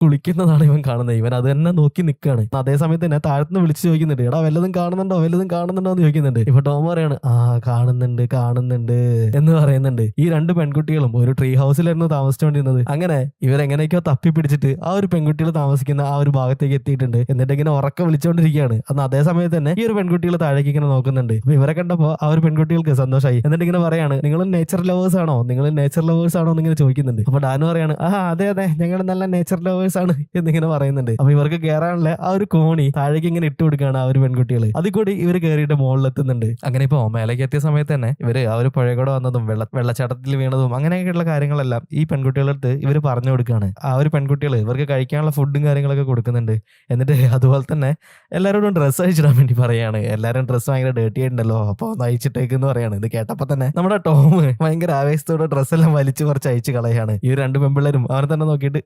കുളിക്കുന്നതാണ് ഇവൻ കാണുന്നത്. ഇവൻ അത് തന്നെ നോക്കി നിൽക്കുകയാണ്. അതേ സമയത്ത് തന്നെ താഴത്തുനിന്ന് വിളിച്ച് ചോദിക്കുന്നുണ്ട്, എടാ വല്ലതും കാണുന്നുണ്ടോ, വല്ലതും കാണുന്നുണ്ടോ എന്ന് ചോദിക്കുന്നുണ്ട്. ഇപ്പൊ ടോം പറയാണ്, ആ കാണുന്നുണ്ട് കാണുന്നുണ്ട് എന്ന് പറയുന്നുണ്ട്. ഈ രണ്ട് പെൺകുട്ടികളും ഒരു ട്രീ ഹൗസിലായിരുന്നു താമസിച്ചുകൊണ്ടിരുന്നത്. അങ്ങനെ ഇവരെങ്ങനെയൊക്കെയോ തപ്പി പിടിച്ചിട്ട് ആ ഒരു പെൺകുട്ടികൾ താമസിക്കുന്ന ആ ഒരു ഭാഗത്തേക്ക് എത്തിയിട്ടുണ്ട്. എന്നിട്ട് ഇങ്ങനെ ഉറക്കം വിളിച്ചുകൊണ്ടിരിക്കുകയാണ്. അന്ന് അതേ സമയത്ത് തന്നെ ഈ ഒരു പെൺകുട്ടികൾ താഴേക്ക് ഇങ്ങനെ നോക്കുന്നുണ്ട്. അപ്പൊ ഇവരെ കണ്ടപ്പോ ആ ഒരു പെൺകുട്ടികൾക്ക് സന്തോഷമായി. എന്നിട്ട് ഇങ്ങനെ പറയാണ്, നിങ്ങൾ നേച്ചർ ലവേഴ്സ് ആണോ, നിങ്ങൾ നേച്ചർ ലവേഴ്സ് ആണോ എന്നിങ്ങനെ ചോദിക്കുന്നുണ്ട്. അപ്പൊ ഡാനു പറയാണ്, ആ അതെ അതെ ഞങ്ങൾ നല്ല നേച്ചർ ലവേഴ്സ് ആണ് എന്നിങ്ങനെ പറയുന്നുണ്ട്. അപ്പൊ ഇവർക്ക് കയറാനുള്ള ആ ഒരു കോണി താഴേക്ക് ഇങ്ങനെ ഇട്ട് കൊടുക്കുകയാണ് ആ ഒരു പെൺകുട്ടികൾ. അതിൽ കൂടി ഇവർ കയറിയിട്ട് മുകളിലെത്തുന്നുണ്ട്. അങ്ങനെ ഇപ്പൊ മേലേക്ക് എത്തിയ സമയത്ത് തന്നെ ഇവര് ആ ഒരു പുഴകൂടെ വന്നതും വെള്ളച്ചാട്ടത്തിൽ വീണതും അങ്ങനെയൊക്കെയുള്ള കാര്യങ്ങളെല്ലാം ഈ പെൺകുട്ടികളുടെ അടുത്ത് ഇവർ പറഞ്ഞു കൊടുക്കുകയാണ്. ആ ഒരു പെൺകുട്ടികൾ ഇവർക്ക് കഴിക്കാനുള്ള ഫുഡും കാര്യങ്ങളൊക്കെ കൊടുക്കുന്നുണ്ട്. എന്നിട്ട് അതുപോലെ തന്നെ എല്ലാവരോടും ഡ്രസ്സ് അയച്ചിടാൻ വേണ്ടി പറയാണ്. എല്ലാവരും ഡ്രസ്സ് ഭയങ്കര ഡേർട്ടി ആയിട്ടുണ്ടല്ലോ, അപ്പൊ ഒന്ന് അയച്ചിട്ടേക്കെന്ന് പറയാണ്. ഇത് കേട്ടപ്പോ തന്നെ നമ്മുടെ ടോം ഭയങ്കര ആവേശത്തോടെ ഡ്രസ്സെല്ലാം വലിച്ചു കുറച്ച് അയച്ചു കളയാണ്. ഈ രണ്ട് പെൺപിള്ളേരും അവനെ തന്നെ നോക്കിയിട്ട്